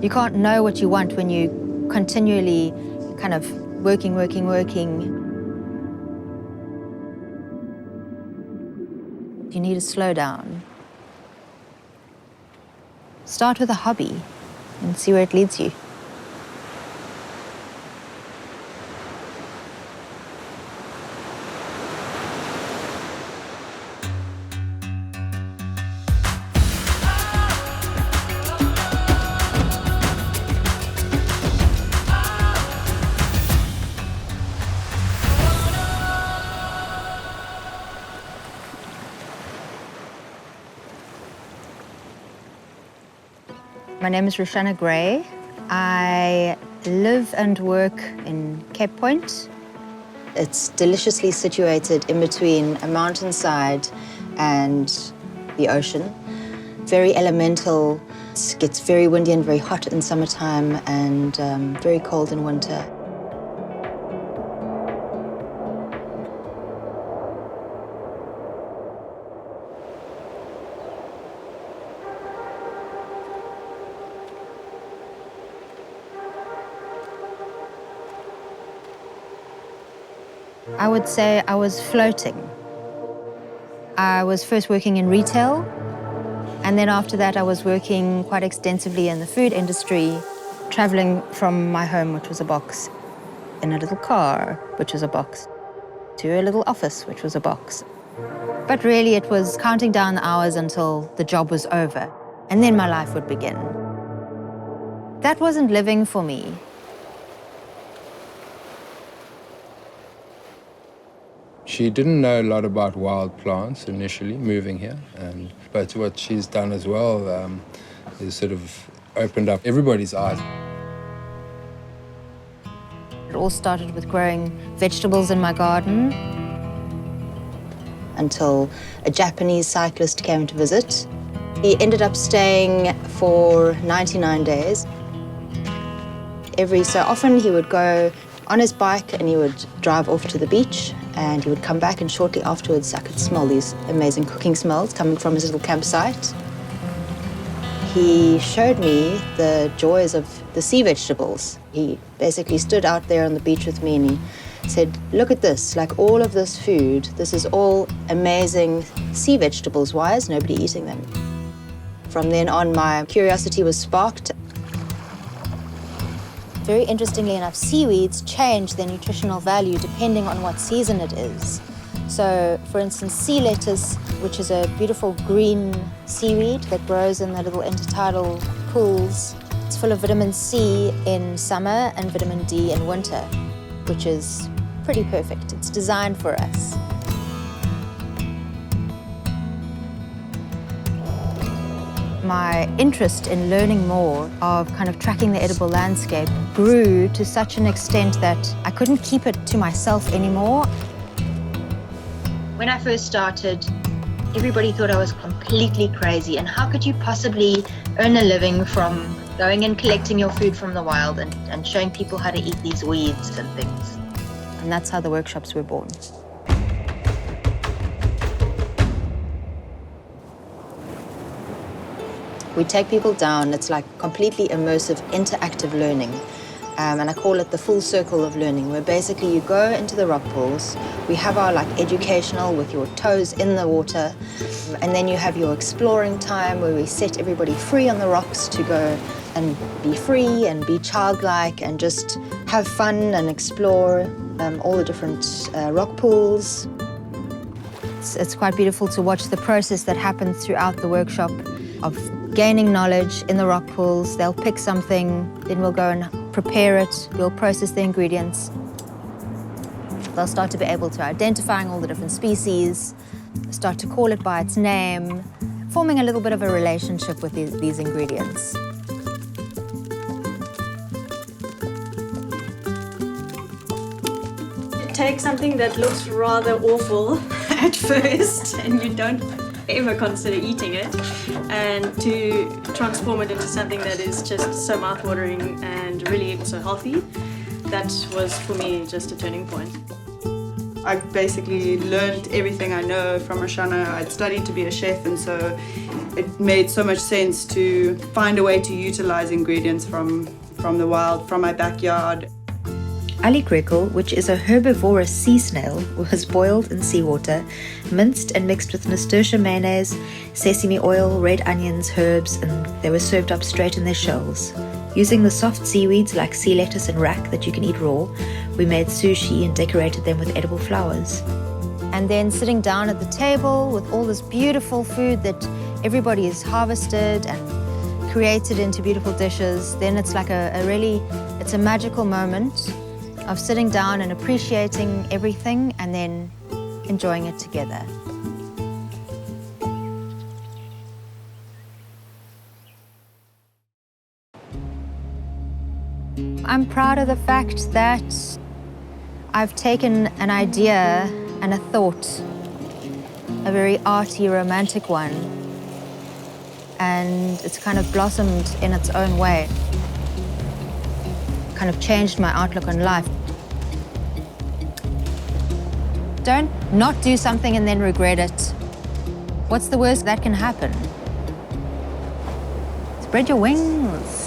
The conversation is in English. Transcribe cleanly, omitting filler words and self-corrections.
You can't know what you want when you continually kind of working. You need to slow down. Start with a hobby and see where it leads you. My name is Roushanna Gray. I live and work in Cape Point. It's deliciously situated in between a mountainside and the ocean. Very elemental. It gets very windy and very hot in summertime and very cold in winter. I would say I was floating. I was first working in retail, and then after that I was working quite extensively in the food industry, traveling from my home, which was a box, in a little car, which was a box, to a little office, which was a box. But really it was counting down the hours until the job was over, and then my life would begin. That wasn't living for me. She didn't know a lot about wild plants initially, moving here, but what she's done as well is sort of opened up everybody's eyes. It all started with growing vegetables in my garden. Until a Japanese cyclist came to visit. He ended up staying for 99 days. Every so often he would go on his bike and he would drive off to the beach, and he would come back, and shortly afterwards I could smell these amazing cooking smells coming from his little campsite. He showed me the joys of the sea vegetables. He basically stood out there on the beach with me and he said, look at this, like all of this food, this is all amazing sea vegetables. Why is nobody eating them? From then on, my curiosity was sparked. Very interestingly enough, seaweeds change their nutritional value depending on what season it is. So, for instance, sea lettuce, which is a beautiful green seaweed that grows in the little intertidal pools, it's full of vitamin C in summer and vitamin D in winter, which is pretty perfect. It's designed for us. My interest in learning more of kind of tracking the edible landscape grew to such an extent that I couldn't keep it to myself anymore. When I first started, everybody thought I was completely crazy, and how could you possibly earn a living from going and collecting your food from the wild and showing people how to eat these weeds and things? And that's how the workshops were born. We take people down. It's like completely immersive, interactive learning. And I call it the full circle of learning, where basically you go into the rock pools. We have our like educational with your toes in the water. And then you have your exploring time where we set everybody free on the rocks to go and be free and be childlike and just have fun and explore all the different rock pools. It's quite beautiful to watch the process that happens throughout the workshop of gaining knowledge in the rock pools. They'll pick something, then we'll go and prepare it. We'll process the ingredients. They'll start to be able to identifying all the different species, start to call it by its name, forming a little bit of a relationship with these ingredients. Take something that looks rather awful at first and you don't ever consider eating it, and to transform it into something that is just so mouthwatering and really so healthy. That was for me just a turning point. I basically learned everything I know from Roushanna. I'd studied to be a chef, and so it made so much sense to find a way to utilize ingredients from the wild, from my backyard. Alikrekkel, which is a herbivorous sea snail, was boiled in seawater, minced and mixed with nasturtium mayonnaise, sesame oil, red onions, herbs, and they were served up straight in their shells. Using the soft seaweeds like sea lettuce and rack that you can eat raw, we made sushi and decorated them with edible flowers. And then sitting down at the table with all this beautiful food that everybody has harvested and created into beautiful dishes, then it's like it's a magical moment of sitting down and appreciating everything and then enjoying it together. I'm proud of the fact that I've taken an idea and a thought, a very arty, romantic one, and it's kind of blossomed in its own way. Kind of changed my outlook on life. Don't not do something and then regret it. What's the worst that can happen? Spread your wings.